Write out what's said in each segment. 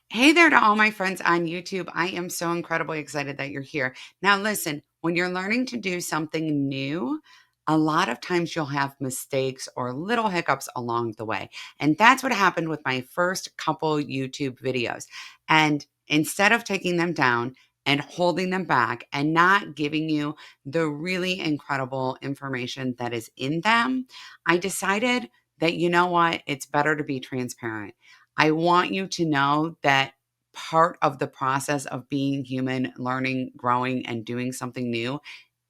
Hey there to all my friends on YouTube. I am so incredibly excited that you're here. Now, listen, when you're learning to do something new, a lot of times you'll have mistakes or little hiccups along the way. And that's what happened with my first couple YouTube videos. And instead of taking them down and holding them back and not giving you the really incredible information that is in them, I decided that, you know what, it's better to be transparent. I want you to know that part of the process of being human, learning, growing, and doing something new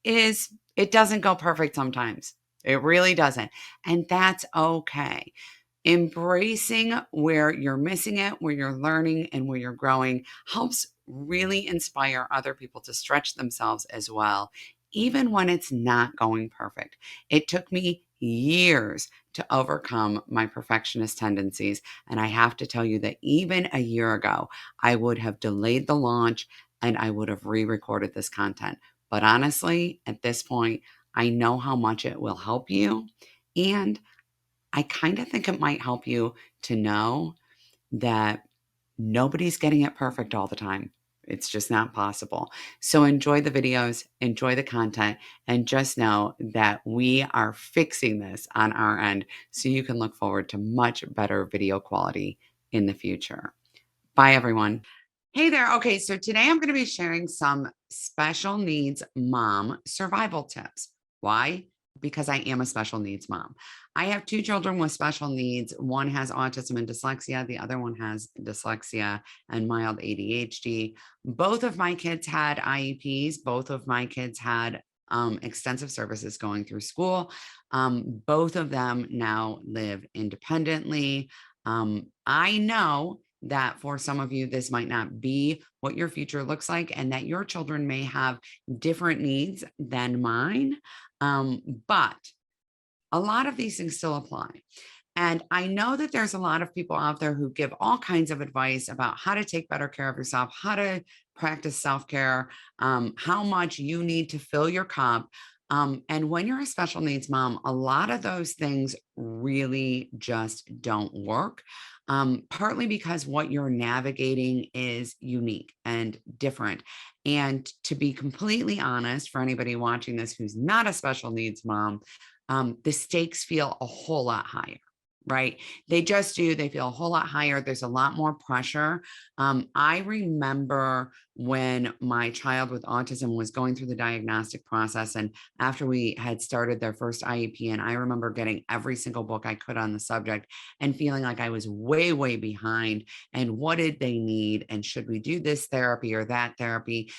is it doesn't go perfect sometimes. It really doesn't. And that's okay. Embracing where you're missing it, where you're learning, and where you're growing helps really inspire other people to stretch themselves as well, even when it's not going perfect. It took me years to overcome my perfectionist tendencies. And I have to tell you that even a year ago, I would have delayed the launch and I would have re recorded this content. But honestly, at this point, I know how much it will help you. And I kind of think it might help you to know that nobody's getting it perfect all the time. It's just not possible. So enjoy the videos, enjoy the content, and just know that we are fixing this on our end so you can look forward to much better video quality in the future. Bye, everyone. Hey there. Okay, so today I'm going to be sharing some special needs mom survival tips. Why? Because I am a special needs mom. I have two children with special needs. One has autism and dyslexia, the other one has dyslexia and mild ADHD. Both of my kids had IEPs, both of my kids had extensive services going through school. Both of them now live independently. I know that for some of you, this might not be what your future looks like, and that your children may have different needs than mine. But a lot of these things still apply. And I know that there's a lot of people out there who give all kinds of advice about how to take better care of yourself, how to practice self care, how much you need to fill your cup. And when you're a special needs mom, a lot of those things really just don't work. Partly because what you're navigating is unique and different. And to be completely honest, for anybody watching this who's not a special needs mom, the stakes feel a whole lot higher. Right. They just do. They feel a whole lot higher. There's a lot more pressure. I remember when my child with autism was going through the diagnostic process, and after we had started their first IEP, and I remember getting every single book I could on the subject and feeling like I was way, way behind. And what did they need? And should we do this therapy or that therapy?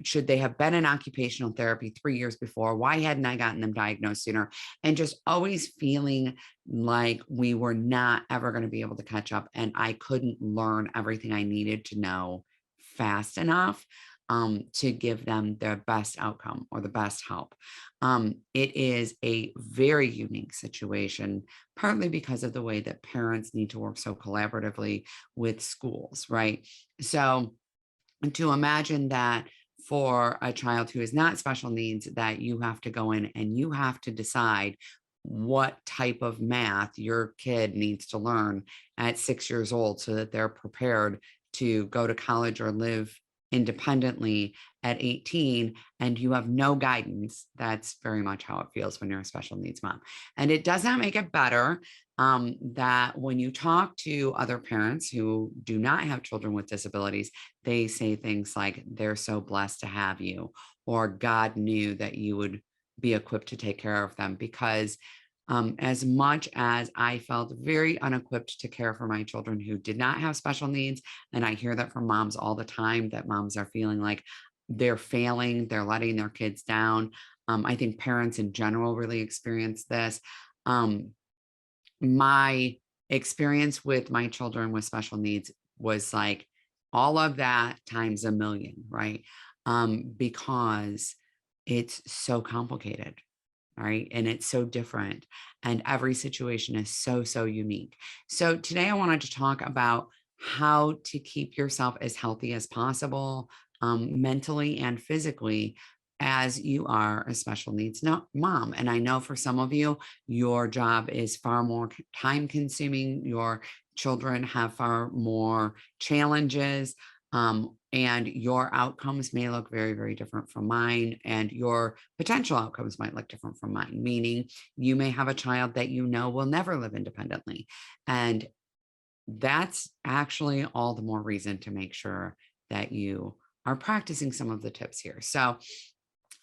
Should they have been in occupational therapy 3 years before? Why hadn't I gotten them diagnosed sooner? And just always feeling like we were not ever going to be able to catch up, and I couldn't learn everything I needed to know fast enough to give them the best outcome or the best help. It is a very unique situation, partly because of the way that parents need to work so collaboratively with schools, right? So to imagine that for a child who is not special needs, that you have to go in and you have to decide what type of math your kid needs to learn at 6 years old so that they're prepared to go to college or live independently at 18, and you have no guidance. That's very much how it feels when you're a special needs mom. And it does not make it better that when you talk to other parents who do not have children with disabilities, they say things like, they're so blessed to have you, or God knew that you would be equipped to take care of them. Because as much as I felt very unequipped to care for my children who did not have special needs, and I hear that from moms all the time, that moms are feeling like they're failing, they're letting their kids down. I think parents in general really experience this. Um, my experience with my children with special needs was like all of that times a million, right? Because it's so complicated, right? And it's so different. And every situation is so, so unique. So today I wanted to talk about how to keep yourself as healthy as possible, mentally and physically, as you are a special needs mom. And I know for some of you, your job is far more time consuming. You're children have far more challenges, and your outcomes may look very, very different from mine, and your potential outcomes might look different from mine, meaning you may have a child that you know will never live independently. And that's actually all the more reason to make sure that you are practicing some of the tips here. So,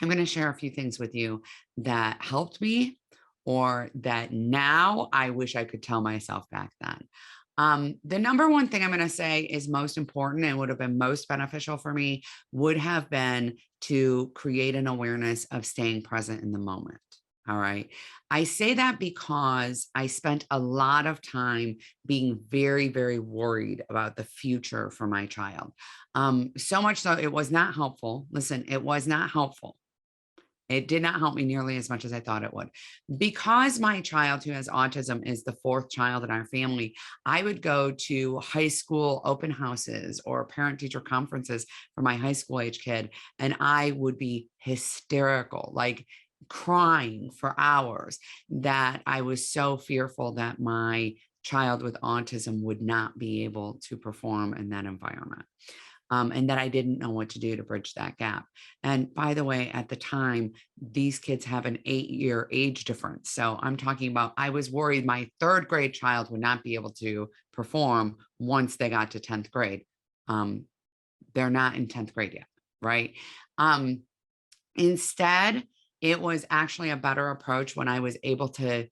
I'm going to share a few things with you that helped me or that now I wish I could tell myself back then. The number one thing I'm going to say is most important and would have been most beneficial for me would have been to create an awareness of staying present in the moment. All right. I say that because I spent a lot of time being very, very worried about the future for my child. So much so it was not helpful. Listen, it was not helpful. It did not help me nearly as much as I thought it would. Because my child who has autism is the fourth child in our family, I would go to high school open houses or parent teacher conferences for my high school age kid, and I would be hysterical, like crying for hours, that I was so fearful that my child with autism would not be able to perform in that environment, and that I didn't know what to do to bridge that gap. And by the way, at the time, these kids have an 8-year age difference. So I'm talking about, I was worried my third grade child would not be able to perform once they got to 10th grade. Um, they're not in 10th grade yet, right? Um, Instead, it was actually a better approach when I was able to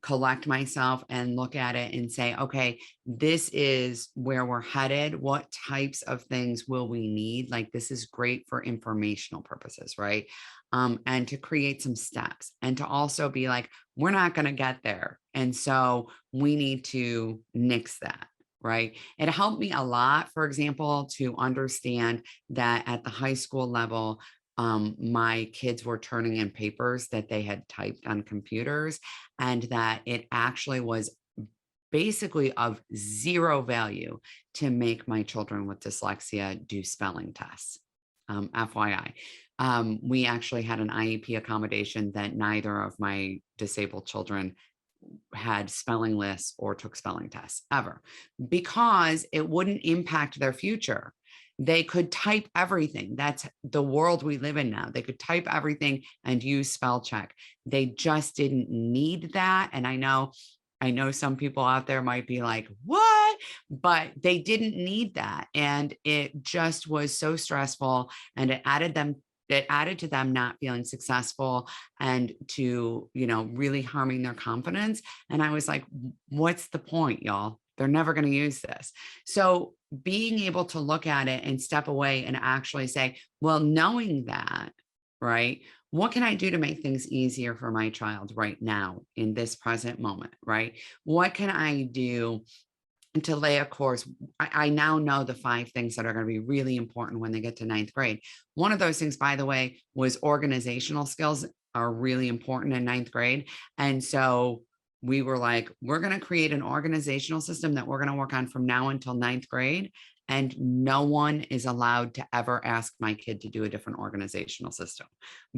collect myself and look at it and say, okay, this is where we're headed. What types of things will we need? Like, this is great for informational purposes, right? And to create some steps and to also be like, we're not going to get there. And so we need to nix that. Right. It helped me a lot, for example, to understand that at the high school level, my kids were turning in papers that they had typed on computers, and that it actually was basically of zero value to make my children with dyslexia do spelling tests. FYI, we actually had an IEP accommodation that neither of my disabled children had spelling lists or took spelling tests ever, because it wouldn't impact their future. They could type everything. That's the world we live in now. They could type everything and use spell check. They just didn't need that. And I know some people out there might be like, what? But they didn't need that. And it just was so stressful, and it added to them not feeling successful, and to, really harming their confidence. And I was like, what's the point, y'all? They're never going to use this. So being able to look at it and step away and actually say, well, knowing that, right? What can I do to make things easier for my child right now in this present moment, right? What can I do to lay a course? I now know the 5 things that are going to be really important when they get to ninth grade. One of those things, by the way, was organizational skills are really important in ninth grade. And so we were like, we're going to create an organizational system that we're going to work on from now until ninth grade. And no one is allowed to ever ask my kid to do a different organizational system,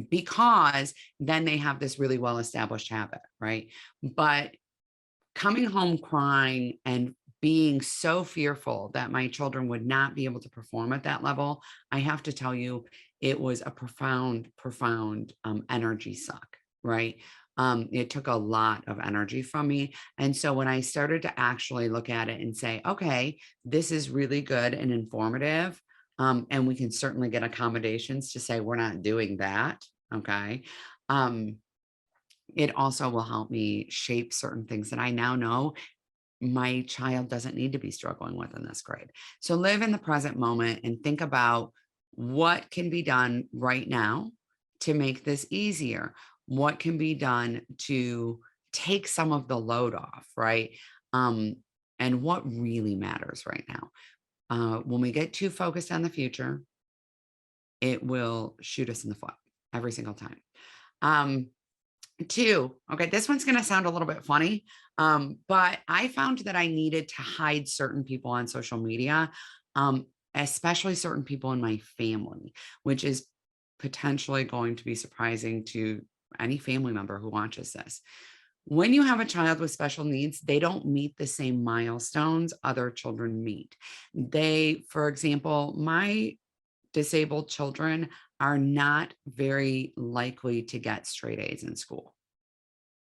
because then they have this really well established habit, right? But coming home crying and being so fearful that my children would not be able to perform at that level, I have to tell you, it was a profound, profound energy suck, right? It took a lot of energy from me. And so when I started to actually look at it and say, okay, this is really good and informative, and we can certainly get accommodations to say we're not doing that. Okay. Um, it also will help me shape certain things that I now know my child doesn't need to be struggling with in this grade. So live in the present moment and think about what can be done right now to make this easier. What can be done to take some of the load off, right? Um, and what really matters right now. When we get too focused on the future, it will shoot us in the foot every single time. Um, Two, okay, this one's going to sound a little bit funny, but I found that I needed to hide certain people on social media, especially certain people in my family, which is potentially going to be surprising to any family member who watches this. When you have a child with special needs, they don't meet the same milestones other children meet. For example, my disabled children are not very likely to get straight A's in school.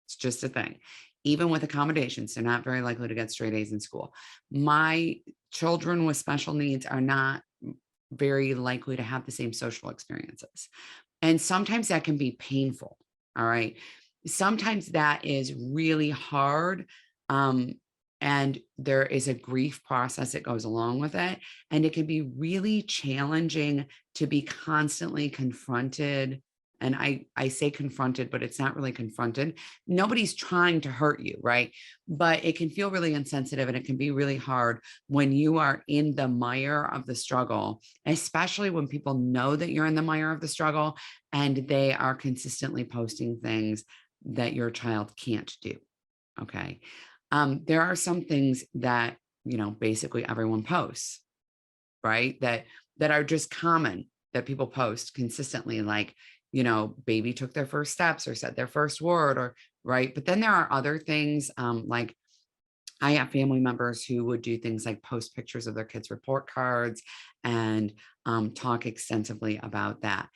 It's just a thing. Even with accommodations, they're not very likely to get straight A's in school. My children with special needs are not very likely to have the same social experiences. And sometimes that can be painful. All right. Sometimes that is really hard. Um, and there is a grief process that goes along with it. And it can be really challenging to be constantly confronted. And I say confronted, but it's not really confronted. Nobody's trying to hurt you, right? But it can feel really insensitive and it can be really hard when you are in the mire of the struggle, especially when people know that you're in the mire of the struggle and they are consistently posting things that your child can't do. Okay. There are some things that, basically everyone posts, right? That are just common that people post consistently, like, baby took their first steps or said their first word or right. But then there are other things like I have family members who would do things like post pictures of their kids' report cards and talk extensively about that.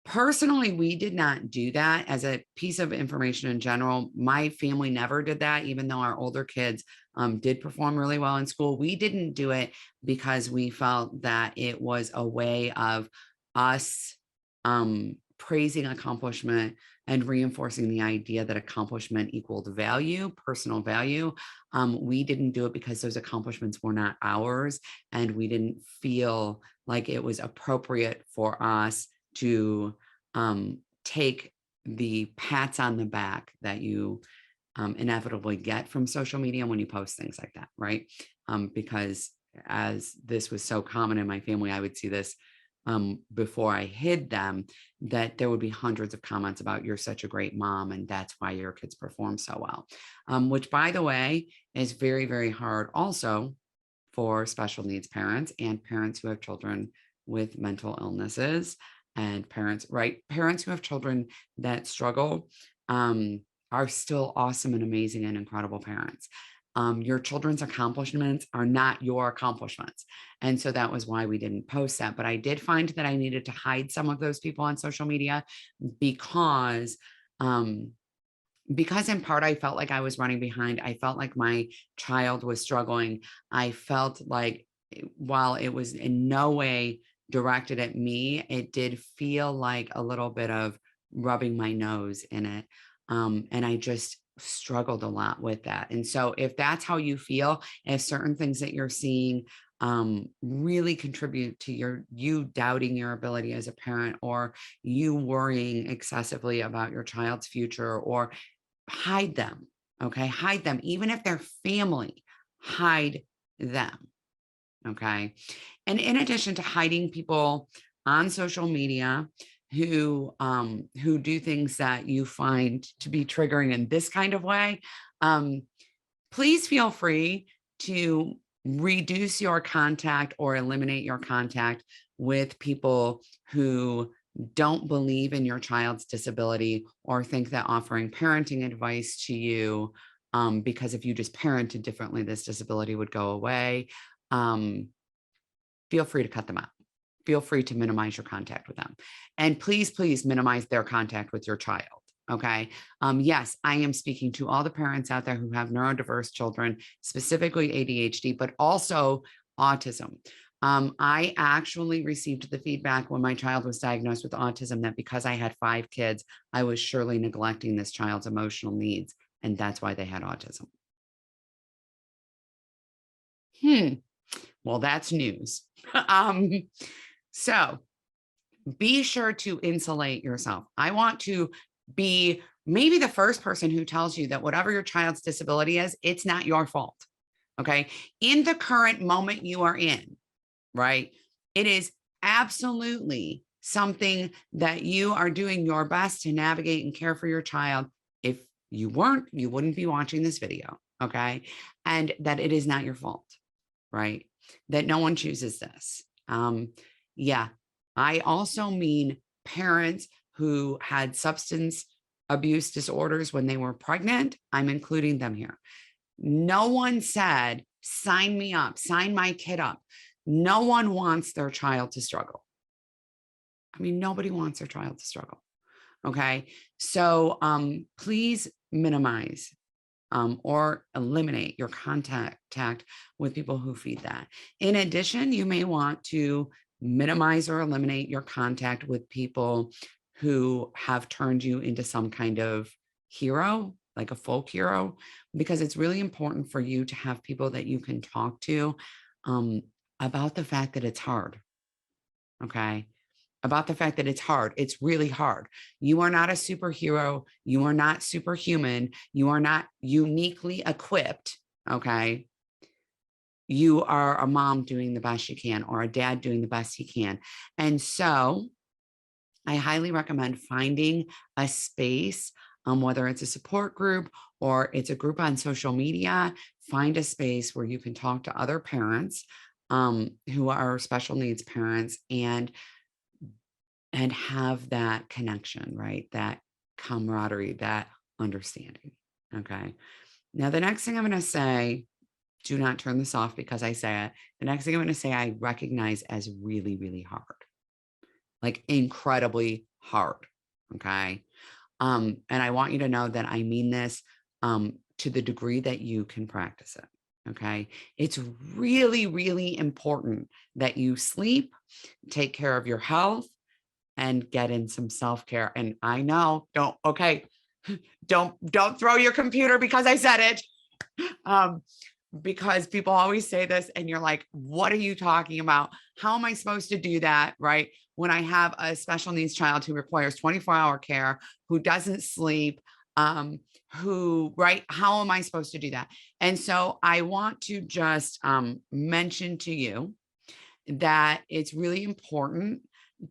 Personally, we did not do that as a piece of information in general. My family never did that, even though our older kids did perform really well in school. We didn't do it because we felt that it was a way of us praising accomplishment and reinforcing the idea that accomplishment equaled value, personal value. We didn't do it because those accomplishments were not ours, and we didn't feel like it was appropriate for us to take the pats on the back that you inevitably get from social media when you post things like that, right? Because as this was so common in my family, I would see this before I hid them, that there would be hundreds of comments about you're such a great mom and that's why your kids perform so well, which by the way is very, very hard also for special needs parents and parents who have children with mental illnesses and parents, right? Parents who have children that struggle are still awesome and amazing and incredible parents. Your children's accomplishments are not your accomplishments. And so that was why we didn't post that. But I did find that I needed to hide some of those people on social media because um, because in part I felt like I was running behind. I felt like my child was struggling. I felt like while it was in no way directed at me, it did feel like a little bit of rubbing my nose in it. And I just struggled a lot with that. And so if that's how you feel, if certain things that you're seeing really contribute to you doubting your ability as a parent, or you worrying excessively about your child's future, or hide them. Okay. Hide them. Even if they're family, hide them. Okay. And in addition to hiding people on social media who do things that you find to be triggering in this kind of way, um, please feel free to reduce your contact or eliminate your contact with people who don't believe in your child's disability or think that offering parenting advice to you, because if you just parented differently, this disability would go away. Um, Feel free to cut them out. Feel free to minimize your contact with them. And please, please minimize their contact with your child. Okay. Yes, I am speaking to all the parents out there who have neurodiverse children, specifically ADHD, but also autism. I actually received the feedback when my child was diagnosed with autism that because I had 5 kids, I was surely neglecting this child's emotional needs. And that's why they had autism. Hmm. Well, that's news. um, so be sure to insulate yourself. I want to be maybe the first person who tells you that whatever your child's disability is, it's not your fault. Okay. In the current moment you are in, right? It is absolutely something that you are doing your best to navigate and care for your child. If you weren't, you wouldn't be watching this video. Okay. And that it is not your fault, right? That no one chooses this. Yeah. I also mean parents who had substance abuse disorders when they were pregnant, I'm including them here. No one said, sign me up, sign my kid up. No one wants their child to struggle. I mean, nobody wants their child to struggle. Okay. So please minimize or eliminate your contact with people who feed that. In addition, you may want to minimize or eliminate your contact with people who have turned you into some kind of hero, like a folk hero, because it's really important for you to have people that you can talk to um, about the fact that it's hard. Okay. About the fact that it's hard. It's really hard. You are not a superhero. You are not superhuman. You are not uniquely equipped. Okay. You are a mom doing the best you can, or a dad doing the best he can. And so I highly recommend finding a space, whether it's a support group or it's a group on social media. Find a space where you can talk to other parents who are special needs parents and have that connection, right? That camaraderie, that understanding. Okay. Now, the next thing I'm going to say, do not turn this off because I say it. The next thing I'm going to say, I recognize as really, really hard, like incredibly hard. Okay. And I want you to know that I mean this to the degree that you can practice it. Okay. It's really, really important that you sleep, take care of your health, and get in some self-care. And I know, don't throw your computer because I said it. Um, because people always say this and you're like, what are you talking about? How am I supposed to do that? Right. When I have a special needs child who requires 24-hour care, who doesn't sleep, right? How am I supposed to do that? And so I want to just mention to you that it's really important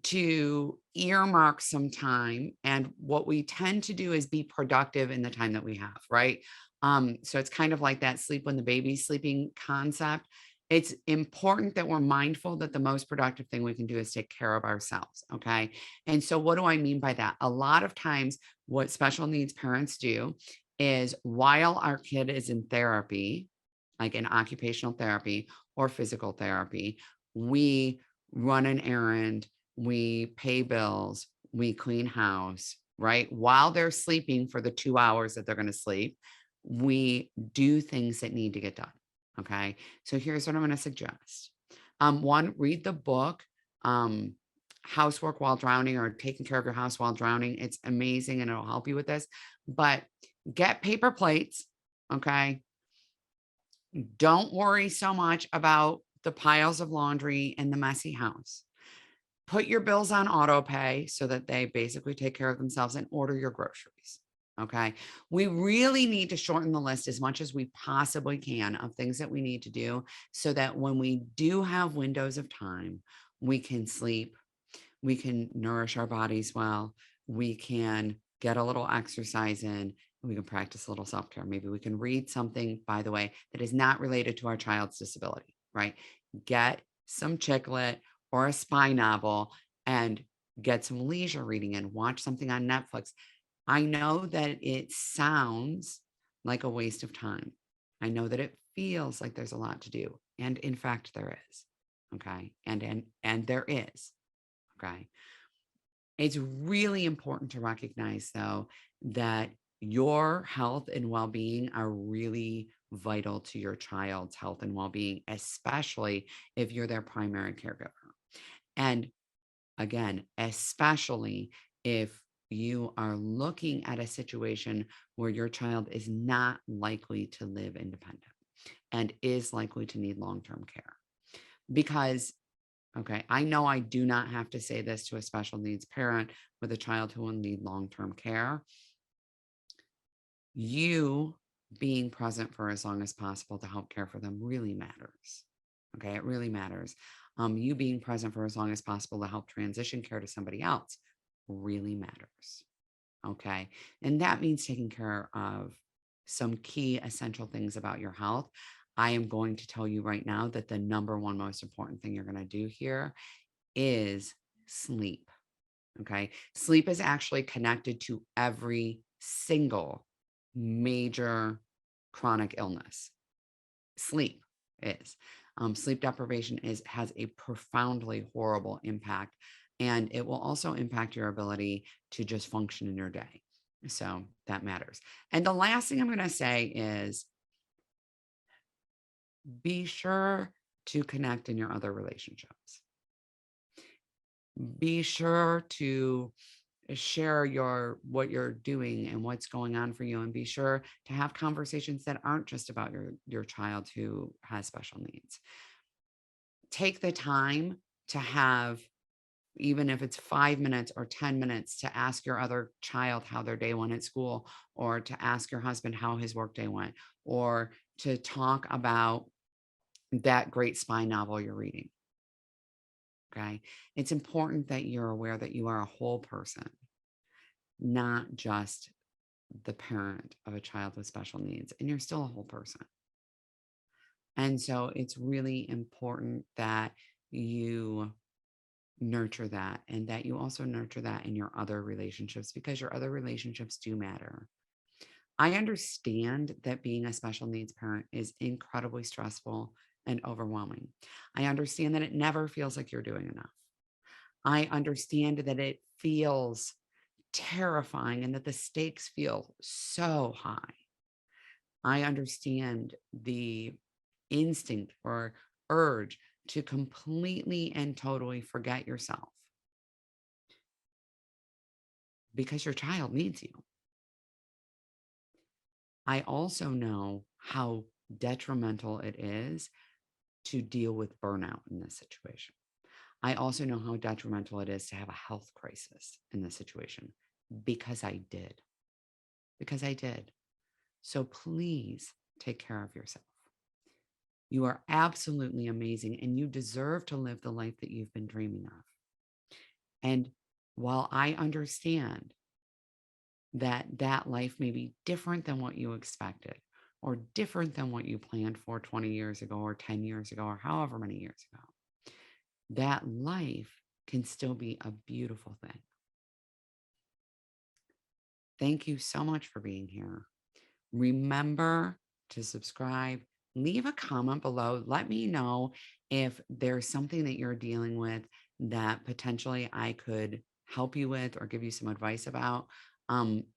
to earmark some time. And what we tend to do is be productive in the time that we have, right? So it's kind of like that sleep when the baby's sleeping concept. It's important that we're mindful that the most productive thing we can do is take care of ourselves. Okay. And so, what do I mean by that? A lot of times, what special needs parents do is while our kid is in therapy, like in occupational therapy or physical therapy, we run an errand, we pay bills, we clean house, right? While they're sleeping for the 2 hours that they're going to sleep, we do things that need to get done. Okay. So here's what I'm going to suggest. One, read the book, Housework While Drowning, or Taking Care of Your House While Drowning. It's amazing and it'll help you with this. But get paper plates. Okay. Don't worry so much about the piles of laundry and the messy house. Put your bills on auto pay so that they basically take care of themselves, and order your groceries. Okay. We really need to shorten the list as much as we possibly can of things that we need to do so that when we do have windows of time, we can sleep, we can nourish our bodies well, we can get a little exercise in, we can practice a little self-care. Maybe we can read something, by the way, that is not related to our child's disability, right? Get some chick lit or a spy novel and get some leisure reading in, watch something on Netflix. I know that it sounds like a waste of time. I know that it feels like there's a lot to do. And in fact, there is. Okay. And there is. Okay. It's really important to recognize, though, that your health and well-being are really vital to your child's health and well-being, especially if you're their primary caregiver. And again, especially if you are looking at a situation where your child is not likely to live independent and is likely to need long-term care. Because okay. I know I do not have to say this to a special needs parent with a child who will need long-term care. You being present for as long as possible to help care for them really matters. Okay. It really matters. You being present for as long as possible to help transition care to somebody else really matters. Okay. And that means taking care of some key essential things about your health. I am going to tell you right now that the number one most important thing you're going to do here is sleep. Okay. Sleep is actually connected to every single major chronic illness. Sleep is. Sleep deprivation has a profoundly horrible impact, and it will also impact your ability to just function in your day. So that matters. And the last thing I'm going to say is be sure to connect in your other relationships. Be sure to share what you're doing and what's going on for you, and be sure to have conversations that aren't just about your child who has special needs. Take the time to have, even if it's 5 minutes or 10 minutes, to ask your other child how their day went at school, or to ask your husband how his workday went, or to talk about that great spy novel you're reading. Okay. It's important that you're aware that you are a whole person, not just the parent of a child with special needs, and you're still a whole person. And so it's really important that you nurture that, and that you also nurture that in your other relationships, because your other relationships do matter. I understand that being a special needs parent is incredibly stressful and overwhelming. I understand that it never feels like you're doing enough. I understand that it feels terrifying and that the stakes feel so high. I understand the instinct or urge to completely and totally forget yourself because your child needs you. I also know how detrimental it is to deal with burnout in this situation. I also know how detrimental it is to have a health crisis in this situation, because I did. Because I did. So please take care of yourself. You are absolutely amazing, and you deserve to live the life that you've been dreaming of. And while I understand that that life may be different than what you expected, or different than what you planned for 20 years ago, or 10 years ago, or however many years ago, that life can still be a beautiful thing. Thank you so much for being here. Remember to subscribe, leave a comment below. Let me know if there's something that you're dealing with that potentially I could help you with or give you some advice about.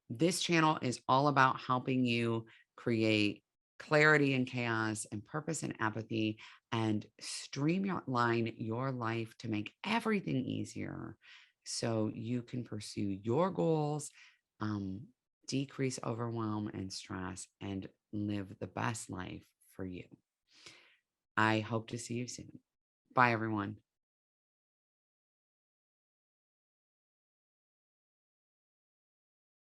This channel is all about helping you create clarity and chaos, and purpose and apathy, and streamline your life to make everything easier so you can pursue your goals, um, decrease overwhelm and stress, and live the best life for you. I hope to see you soon. Bye, everyone.